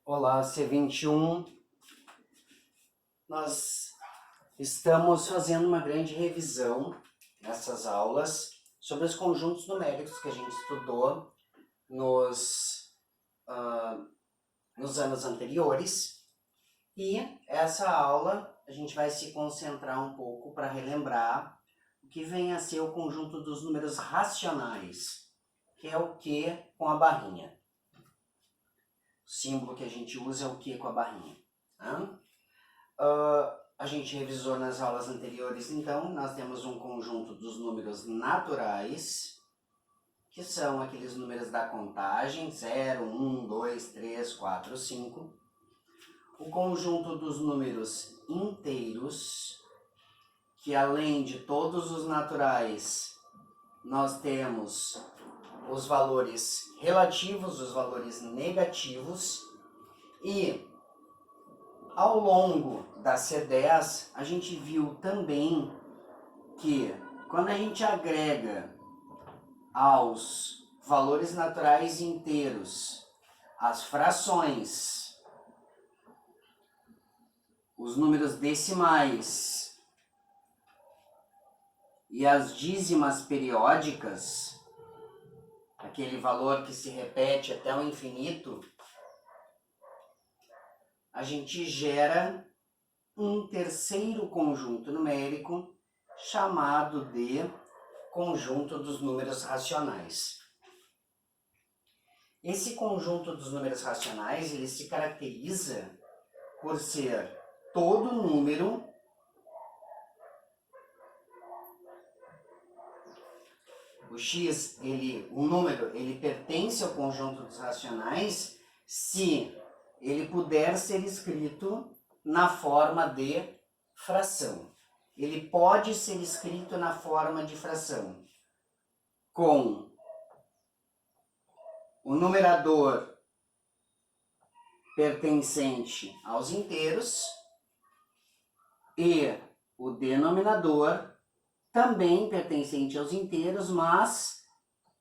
Olá, C21. Nós estamos fazendo uma grande revisão nessas aulas sobre os conjuntos numéricos que a gente estudou nos anos anteriores. E essa aula a gente vai se concentrar um pouco para relembrar o que vem a ser o conjunto dos números racionais, que é o Q com a barrinha. O símbolo que a gente usa é o Q com a barrinha. A gente revisou nas aulas anteriores, então, nós temos um conjunto dos números naturais, que são aqueles números da contagem, 0, 1, 2, 3, 4, 5. O conjunto dos números inteiros, que além de todos os naturais, nós temos os valores relativos, os valores negativos, e ao longo da C10 a gente viu também que quando a gente agrega aos valores naturais inteiros as frações, os números decimais e as dízimas periódicas, aquele valor que se repete até o infinito, a gente gera um terceiro conjunto numérico chamado de conjunto dos números racionais. Esse conjunto dos números racionais, ele se caracteriza por ser todo número o x, o número, ele pertence ao conjunto dos racionais se ele puder ser escrito na forma de fração. Ele pode ser escrito na forma de fração, com o numerador pertencente aos inteiros e o denominador também pertencente aos inteiros, mas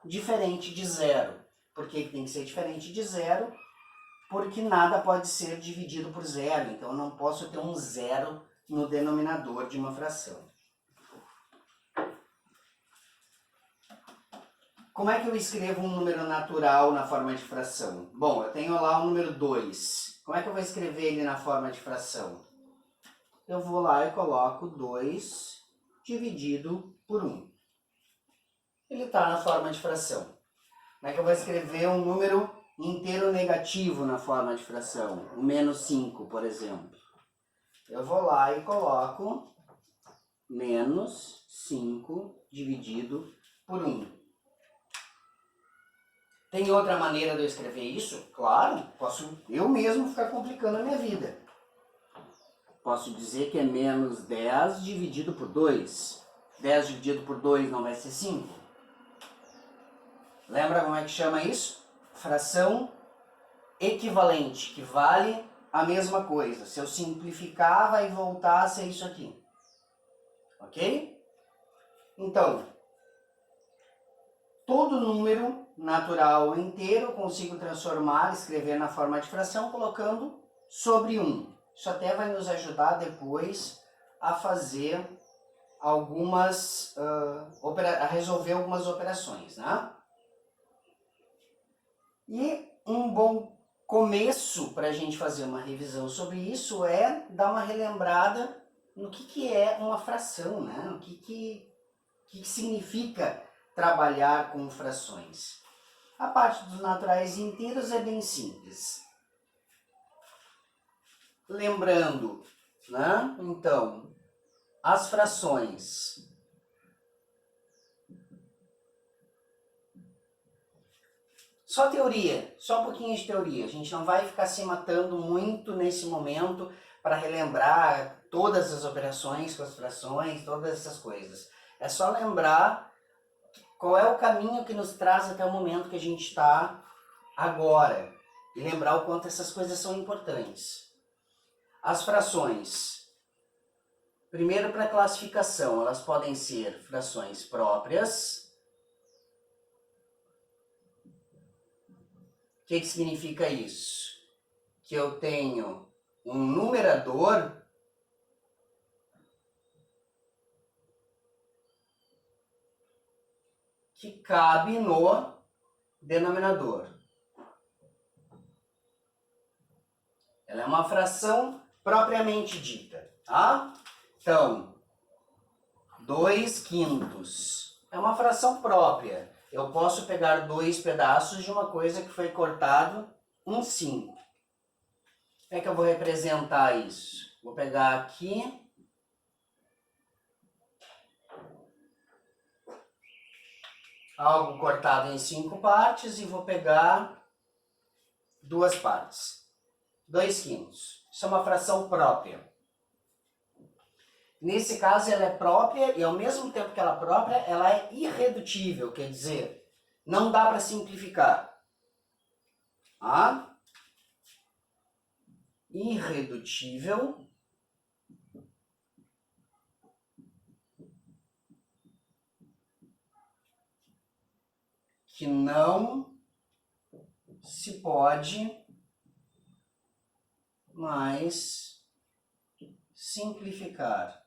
diferente de zero. Por que tem que ser diferente de zero? Porque nada pode ser dividido por zero, então eu não posso ter um zero no denominador de uma fração. Como é que eu escrevo um número natural na forma de fração? Bom, eu tenho lá o número 2. Como é que eu vou escrever ele na forma de fração? Eu vou lá e coloco 2 dividido por 1. Ele está na forma de fração. Como é que eu vou escrever um número inteiro negativo na forma de fração? O menos 5, por exemplo. Eu vou lá e coloco menos 5 dividido por 1. Tem outra maneira de eu escrever isso? Claro, posso eu mesmo ficar complicando a minha vida. Posso dizer que é menos 10 dividido por 2. 10 dividido por 2 não vai ser 5? Lembra como é que chama isso? Fração equivalente, que vale a mesma coisa. Se eu simplificar, vai voltar a ser isso aqui. Ok? Então, todo número natural inteiro eu consigo transformar, escrever na forma de fração, colocando sobre 1. Isso até vai nos ajudar depois a fazer algumas, a resolver algumas operações, né? E um bom começo para a gente fazer uma revisão sobre isso é dar uma relembrada no que é uma fração, né? O que significa trabalhar com frações. A parte dos naturais inteiros é bem simples. Lembrando, né? Então, as frações só teoria, só um pouquinho de teoria. A gente não vai ficar se matando muito nesse momento para relembrar todas as operações com as frações, todas essas coisas. É só lembrar qual é o caminho que nos traz até o momento que a gente está agora. E lembrar o quanto essas coisas são importantes. As frações. Primeiro, para classificação, elas podem ser frações próprias. O que significa isso? que eu tenho um numerador que cabe no denominador. Ela é uma fração propriamente dita, tá? Então, 2/5 é uma fração própria. Eu posso pegar 2 pedaços de uma coisa que foi cortado em 5. Como é que eu vou representar isso? Vou pegar aqui algo cortado em 5 partes e vou pegar 2 partes. 2/5. Isso é uma fração própria. Nesse caso, ela é própria e, ao mesmo tempo que ela é própria, ela é irredutível, quer dizer, não dá para simplificar. Irredutível que não se pode mais simplificar.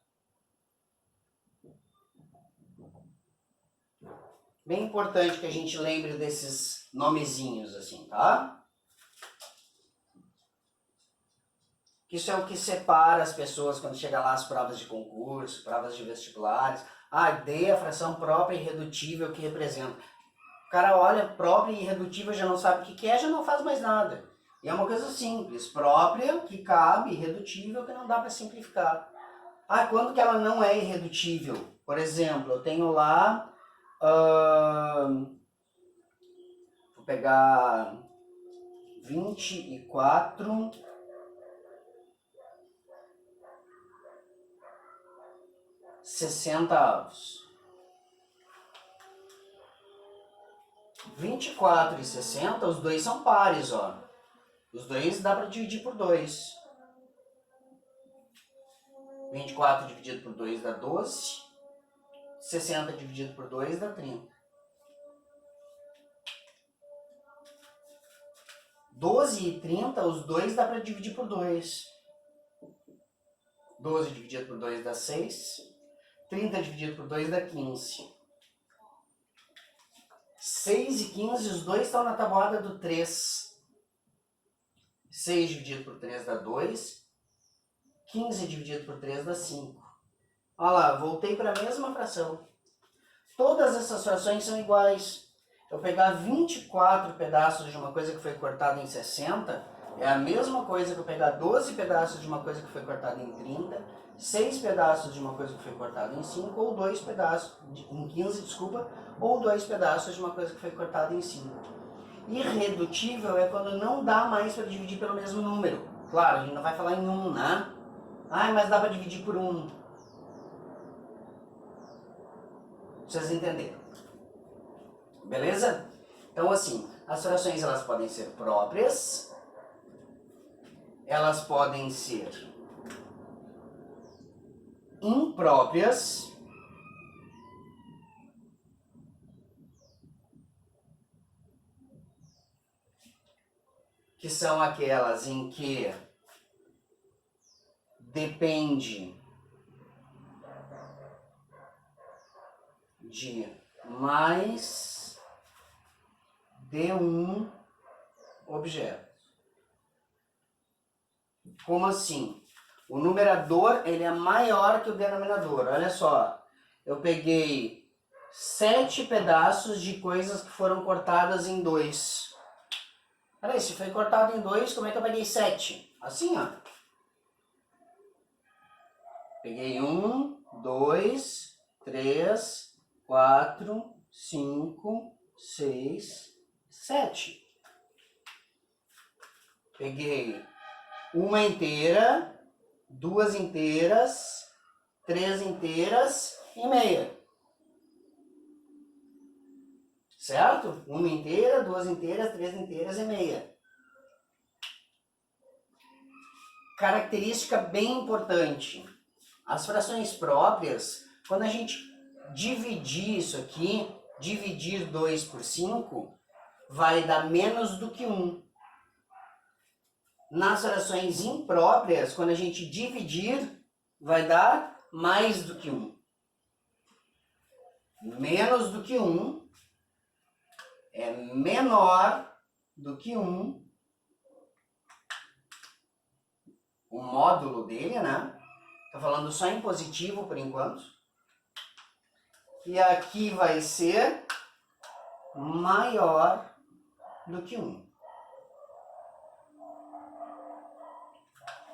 Bem importante que a gente lembre desses nomezinhos assim, tá? Isso é o que separa as pessoas quando chega lá as provas de concurso, provas de vestibulares. Dei a fração própria e irredutível que representa. O cara olha própria e irredutível, já não sabe o que é, já não faz mais nada. E é uma coisa simples, própria, que cabe, irredutível, que não dá para simplificar. Quando que ela não é irredutível? Por exemplo, eu tenho lá... vou pegar 24 60avos. 24 e 60, os dois são pares, ó. Os dois dá para dividir por 2. 24 dividido por 2 dá 12. 60 dividido por 2 dá 30. 12 e 30, os dois dá para dividir por 2. 12 dividido por 2 dá 6. 30 dividido por 2 dá 15. 6 e 15, os dois estão na tabuada do 3. 6 dividido por 3 dá 2. 15 dividido por 3 dá 5. Olha lá, voltei para a mesma fração. Todas essas frações são iguais. Eu pegar 24 pedaços de uma coisa que foi cortada em 60, é a mesma coisa que eu pegar 12 pedaços de uma coisa que foi cortada em 30, 6 pedaços de uma coisa que foi cortada em 5, ou 2 pedaços, em 15, desculpa, ou 2 pedaços de uma coisa que foi cortada em 5. Irredutível é quando não dá mais para dividir pelo mesmo número. Claro, a gente não vai falar em 1, né? Mas dá para dividir por 1. Vocês entenderam? Beleza? Então, assim, as frações elas podem ser próprias, elas podem ser impróprias, que são aquelas em que depende de mais de um objeto. Como assim? O numerador ele é maior que o denominador. Olha só, eu peguei 7 pedaços de coisas que foram cortadas em 2. Peraí, se foi cortado em 2, como é que eu peguei 7? Assim, ó. Peguei 1, 2, 3, 4, 5, 6, 7. Peguei uma inteira, 2 inteiras, 3 inteiras e meia. Certo? Uma inteira, 2 inteiras, 3 inteiras e meia. Característica bem importante. As frações próprias, quando a gente dividir isso aqui, dividir 2 por 5, vai dar menos do que 1. Nas frações impróprias, quando a gente dividir, vai dar mais do que 1. Menos do que 1 é menor do que 1. O módulo dele, né? Estou falando só em positivo por enquanto. E aqui vai ser maior do que 1.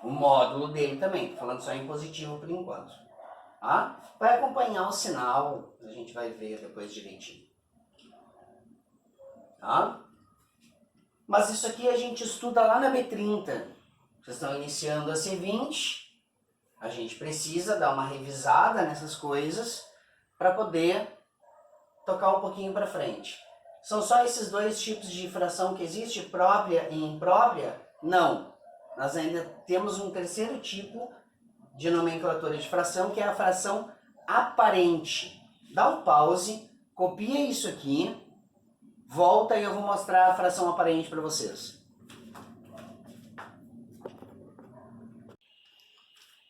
O módulo dele também, estou falando só em positivo por enquanto. Tá? Vai acompanhar o sinal, a gente vai ver depois direitinho. Tá? Mas isso aqui a gente estuda lá na B30. Vocês estão iniciando a C20, a gente precisa dar uma revisada nessas coisas para poder tocar um pouquinho para frente. São só esses dois tipos de fração que existe, própria e imprópria? Não. Nós ainda temos um terceiro tipo de nomenclatura de fração, que é a fração aparente. Dá um pause, copia isso aqui, volta e eu vou mostrar a fração aparente para vocês.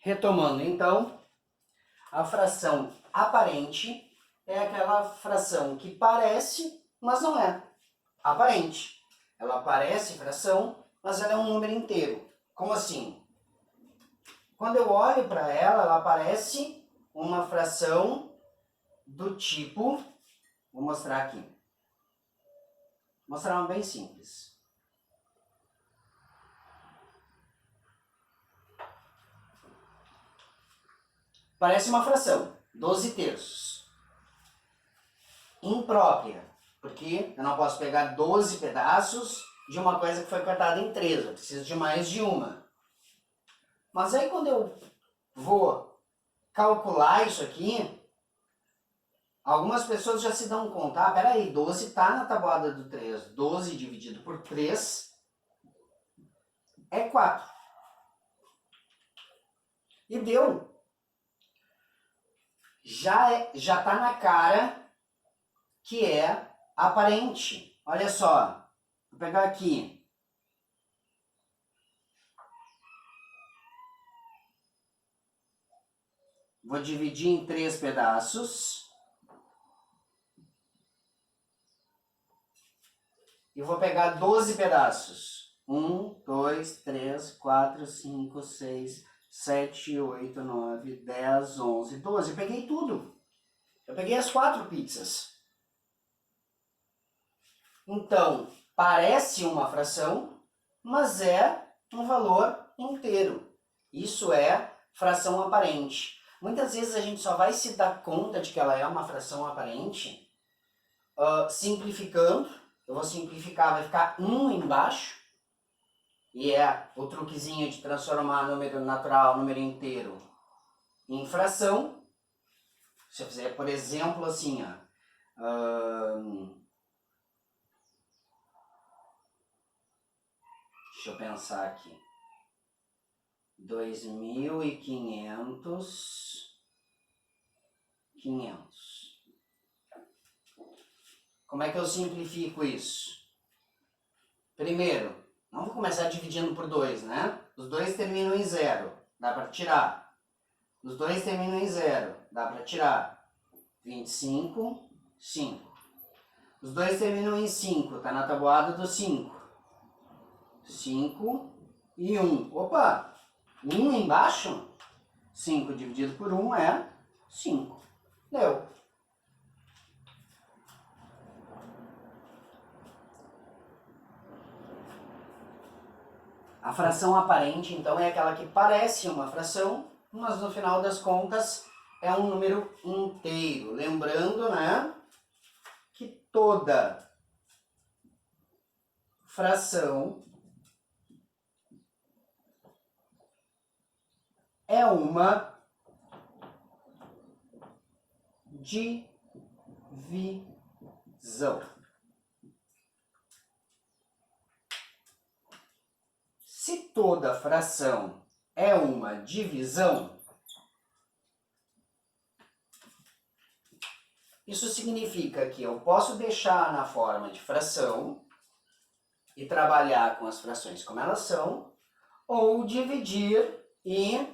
Retomando então, a fração aparente é aquela fração que parece, mas não é aparente. Ela parece fração, mas ela é um número inteiro. Como assim? Quando eu olho para ela, ela parece uma fração do tipo... Vou mostrar aqui. Vou mostrar uma bem simples. Parece uma fração, 12 terços. Imprópria, porque eu não posso pegar 12 pedaços de uma coisa que foi cortada em 3. Eu preciso de mais de uma. Mas aí quando eu vou calcular isso aqui, algumas pessoas já se dão conta. Ah, peraí, 12 está na tabuada do 3. 12 dividido por 3 é 4. E deu. Já está na cara que é aparente. Olha só, vou pegar aqui. Vou dividir em 3 pedaços. E vou pegar 12 pedaços. 1, 2, 3, 4, 5, 6, 7, 8, 9, 10, 11, 12. Eu peguei tudo. Eu peguei as 4 pizzas. Então, parece uma fração, mas é um valor inteiro. Isso é fração aparente. Muitas vezes a gente só vai se dar conta de que ela é uma fração aparente simplificando. Eu vou simplificar, vai ficar 1 embaixo. E é o truquezinho de transformar número natural, número inteiro, em fração. Se eu fizer, por exemplo, assim, deixa eu pensar aqui. 2.500. 500. Como é que eu simplifico isso? Primeiro, não vou começar dividindo por 2, né? Os 2 terminam em 0, dá para tirar. Os 2 terminam em 0, dá para tirar. 25, 5. Os 2 terminam em 5, está na tabuada do 5. 5 e 1. Opa! 1 embaixo? 5 dividido por 1 é 5. Deu. A fração aparente, então, é aquela que parece uma fração, mas no final das contas é um número inteiro. Lembrando, né, que toda fração é uma divisão. Se toda fração é uma divisão, isso significa que eu posso deixar na forma de fração e trabalhar com as frações como elas são, ou dividir e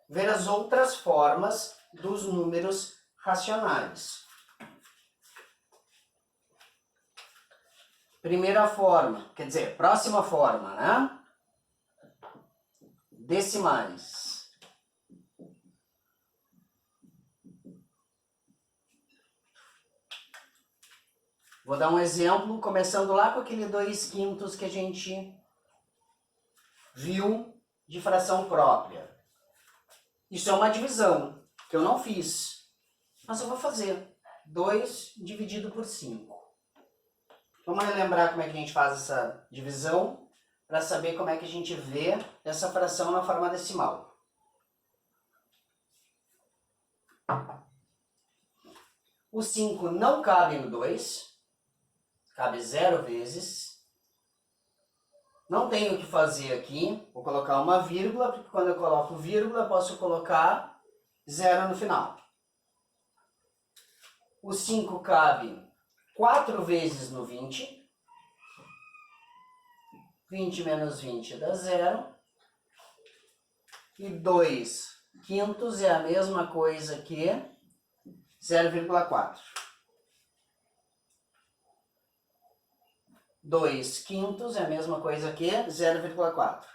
ver as outras formas dos números racionais. Primeira forma, quer dizer, próxima forma, né? Decimais. Vou dar um exemplo, começando lá com aquele 2/5 que a gente viu de fração própria. Isso é uma divisão, que eu não fiz, mas eu vou fazer. 2 dividido por 5. Vamos relembrar como é que a gente faz essa divisão, para saber como é que a gente vê essa fração na forma decimal. O 5 não cabe no 2, cabe 0 vezes. Não tenho o que fazer aqui, vou colocar uma vírgula, porque quando eu coloco vírgula, posso colocar 0 no final. O 5 cabe 4 vezes no 20. 20 menos 20 dá 0. E 2/5 é a mesma coisa que 0,4. 2/5 é a mesma coisa que 0,4.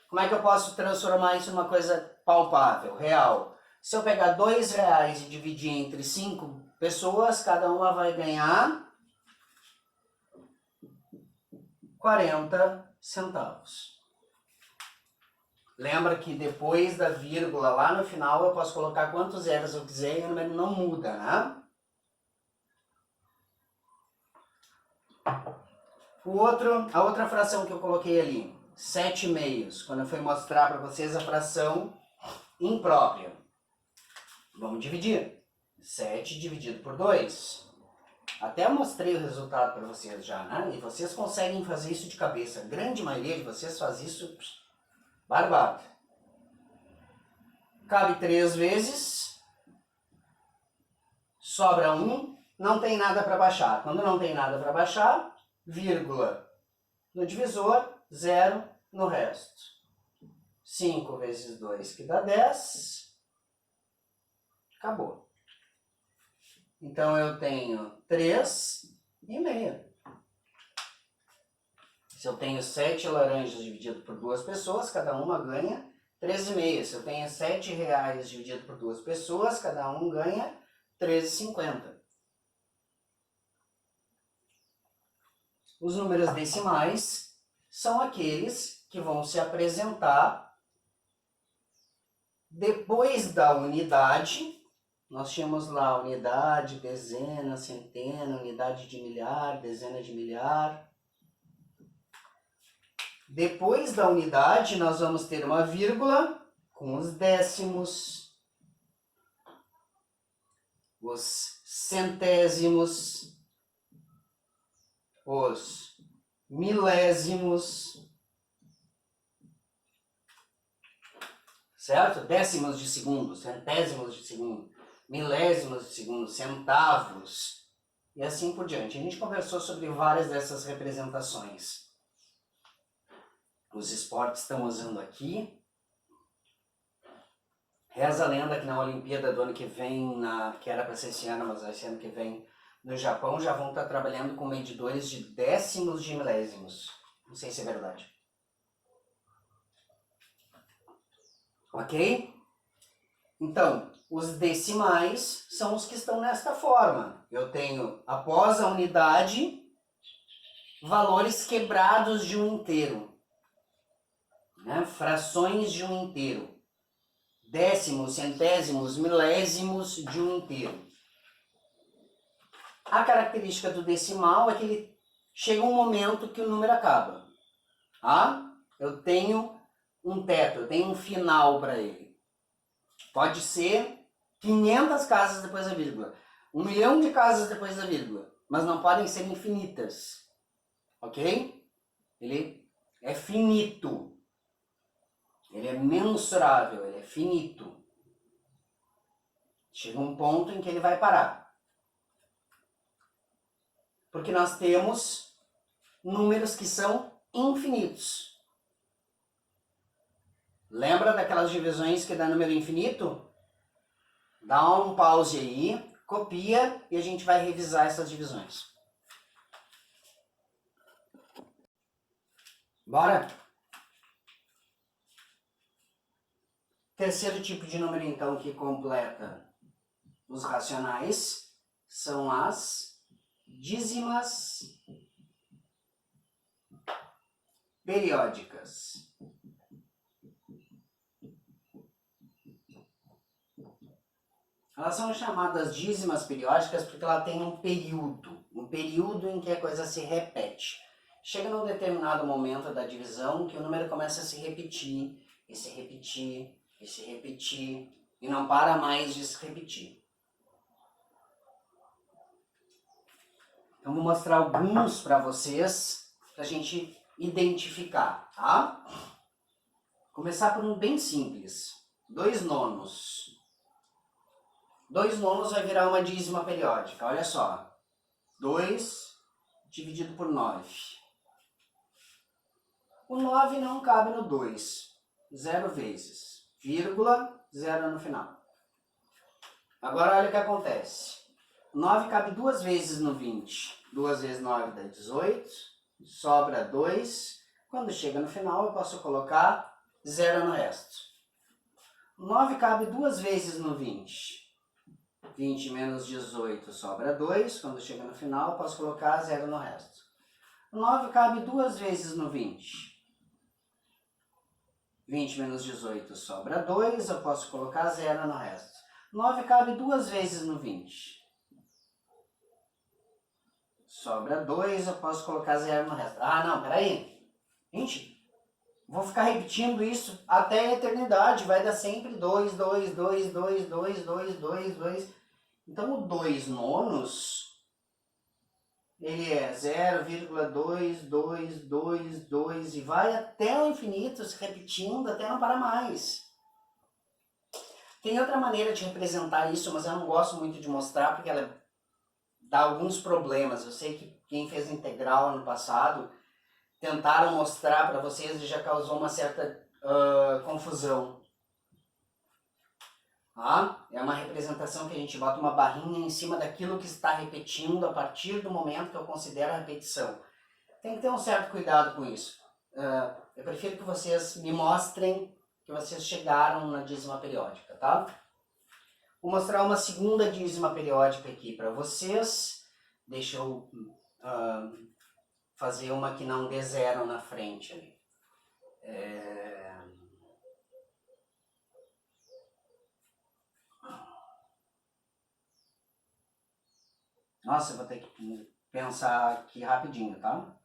Como é que eu posso transformar isso numa coisa palpável, real? Se eu pegar R$2 e dividir entre 5 pessoas, cada uma vai ganhar 40 centavos. Lembra que depois da vírgula lá no final eu posso colocar quantos zeros eu quiser e o número não muda, né? A outra fração que eu coloquei ali, 7/2, quando eu fui mostrar para vocês a fração imprópria. Vamos dividir. 7 dividido por 2. Até mostrei o resultado para vocês já, né? E vocês conseguem fazer isso de cabeça. A grande maioria de vocês faz isso barbado. Cabe 3 vezes. Sobra 1. Não tem nada para baixar. Quando não tem nada para baixar, vírgula no divisor, 0 no resto. 5 vezes 2 que dá 10. Acabou. Então eu tenho 3,5. Se eu tenho 7 laranjas dividido por 2 pessoas, cada uma ganha 13,5. Se eu tenho R$7 dividido por 2 pessoas, cada um ganha 13,50. Os números decimais são aqueles que vão se apresentar depois da unidade. Nós tínhamos lá unidade, dezena, centena, unidade de milhar, dezena de milhar. Depois da unidade, nós vamos ter uma vírgula com os décimos, os centésimos, os milésimos, certo? Décimos de segundo, centésimos de segundo, milésimos de segundo, centavos e assim por diante. A gente conversou sobre várias dessas representações. Os esportes estão usando aqui. Reza a lenda que na Olimpíada do ano que vem, que era para ser esse ano, mas esse ano que vem, no Japão, já vão estar trabalhando com medidores de décimos de milésimos. Não sei se é verdade. Ok? Então, os decimais são os que estão nesta forma. Eu tenho, após a unidade, valores quebrados de um inteiro. Né? Frações de um inteiro. Décimos, centésimos, milésimos de um inteiro. A característica do decimal é que ele chega um momento que o número acaba. Ah? Eu tenho um teto, eu tenho um final para ele. Pode ser 500 casas depois da vírgula, 1 milhão de casas depois da vírgula, mas não podem ser infinitas. Ok? Ele é finito. Ele é mensurável, ele é finito. Chega um ponto em que ele vai parar. Porque nós temos números que são infinitos. Lembra daquelas divisões que dá número infinito? Dá um pause aí, copia e a gente vai revisar essas divisões. Bora? Terceiro tipo de número, então, que completa os racionais são as dízimas periódicas. Elas são chamadas dízimas periódicas porque ela tem um período em que a coisa se repete. Chega num determinado momento da divisão que o número começa a se repetir, e se repetir, e se repetir, e não para mais de se repetir. Então, vou mostrar alguns para vocês, para a gente identificar, tá? Começar por um bem simples. 2 nonos. 2 nonos vai virar uma dízima periódica, olha só. 2 dividido por 9. O 9 não cabe no 2. 0 vezes. Vírgula, 0 no final. Agora olha o que acontece. 9 cabe 2 vezes no 20. 2 vezes 9 dá 18. Sobra 2. Quando chega no final eu posso colocar 0 no resto. 9 cabe 2 vezes no 20. 20 menos 18 sobra 2. Quando chega no final eu posso colocar 0 no resto. 9 cabe 2 vezes no 20. 20 menos 18 sobra 2. Eu posso colocar 0 no resto. 9 cabe 2 vezes no 20. Sobra 2, eu posso colocar 0 no resto. Ah, não, peraí. Gente, vou ficar repetindo isso até a eternidade. Vai dar sempre 2, 2, 2, 2, 2, 2, 2, 2. Então, o 2 nonos, ele é 0,222 e vai até o infinito se repetindo até não parar mais. Tem outra maneira de representar isso, mas eu não gosto muito de mostrar porque ela dá alguns problemas. Eu sei que quem fez integral ano passado tentaram mostrar para vocês e já causou uma certa confusão. É uma representação que a gente bota uma barrinha em cima daquilo que está repetindo a partir do momento que eu considero a repetição. Tem que ter um certo cuidado com isso. Eu prefiro que vocês me mostrem que vocês chegaram na dízima periódica, tá? Vou mostrar uma segunda dízima periódica aqui para vocês. Deixa eu fazer uma que não dê 0 na frente ali. Nossa, eu vou ter que pensar aqui rapidinho, tá?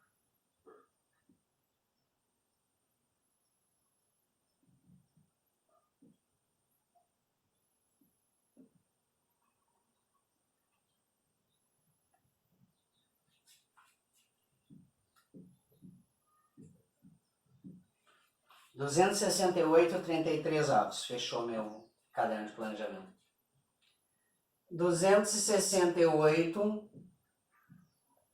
R$ 268,33. Fechou meu caderno de planejamento. 268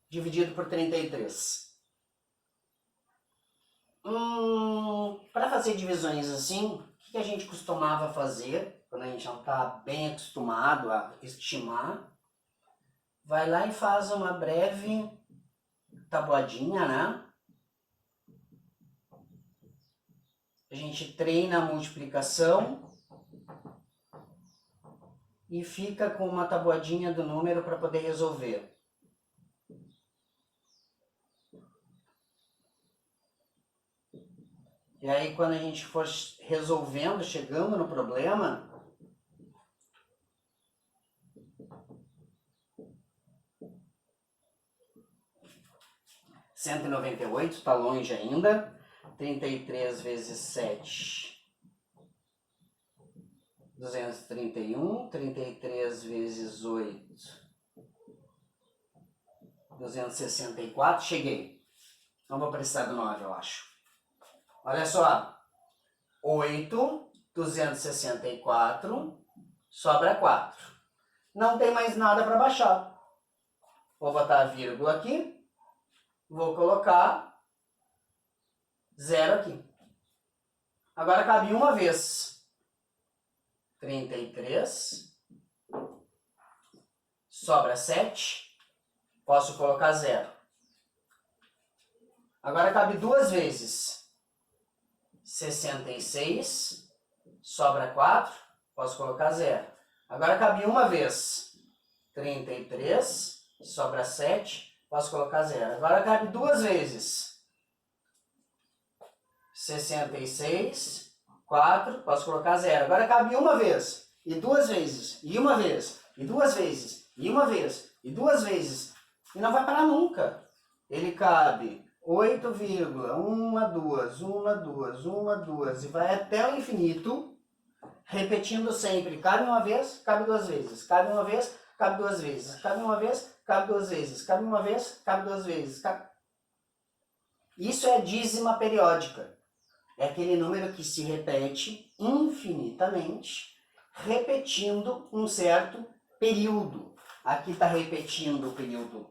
dividido por 33. Para fazer divisões assim, o que a gente costumava fazer, quando a gente não está bem acostumado a estimar? Vai lá e faz uma breve tabuadinha, né? A gente treina a multiplicação e fica com uma tabuadinha do número para poder resolver. E aí quando a gente for resolvendo, chegando no problema, R$198, está longe ainda. 33 vezes 7. 231, 33 vezes 8, 264, cheguei. Não vou precisar do 9, eu acho. Olha só, 8, 264, sobra 4. Não tem mais nada para baixar. Vou botar a vírgula aqui, vou colocar 0 aqui. Agora cabe uma vez. 33. Sobra 7. Posso colocar 0. Agora cabe duas vezes. 66. Sobra 4. Posso colocar 0. Agora cabe uma vez. 33. Sobra 7. Posso colocar 0. Agora cabe duas vezes. 66. 4. Posso colocar 0. Agora cabe uma vez. E duas vezes. E uma vez. E duas vezes. E uma vez. E duas vezes. E não vai parar nunca. Ele cabe 8, 1, 2, 1, 2, 1, 2. E vai até o infinito. Repetindo sempre. Cabe uma vez, cabe duas vezes. Cabe uma vez, cabe duas vezes. Cabe uma vez, cabe duas vezes. Cabe uma vez, cabe duas vezes. Isso é dízima periódica. É aquele número que se repete infinitamente, repetindo um certo período. Aqui está repetindo o período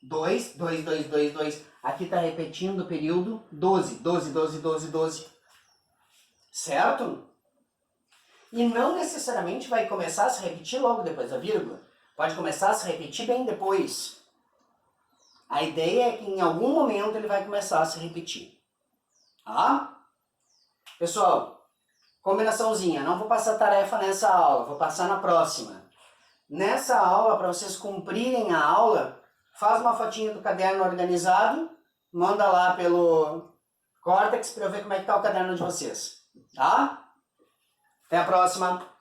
2, 2, 2, 2, 2. Aqui está repetindo o período 12, 12, 12, 12, 12. Certo? E não necessariamente vai começar a se repetir logo depois da vírgula. Pode começar a se repetir bem depois. A ideia é que em algum momento ele vai começar a se repetir. Tá? Pessoal, combinaçãozinha. Não vou passar tarefa nessa aula, vou passar na próxima. Nessa aula, para vocês cumprirem a aula, faz uma fotinha do caderno organizado, manda lá pelo Cortex para eu ver como é que está o caderno de vocês. Tá? Até a próxima!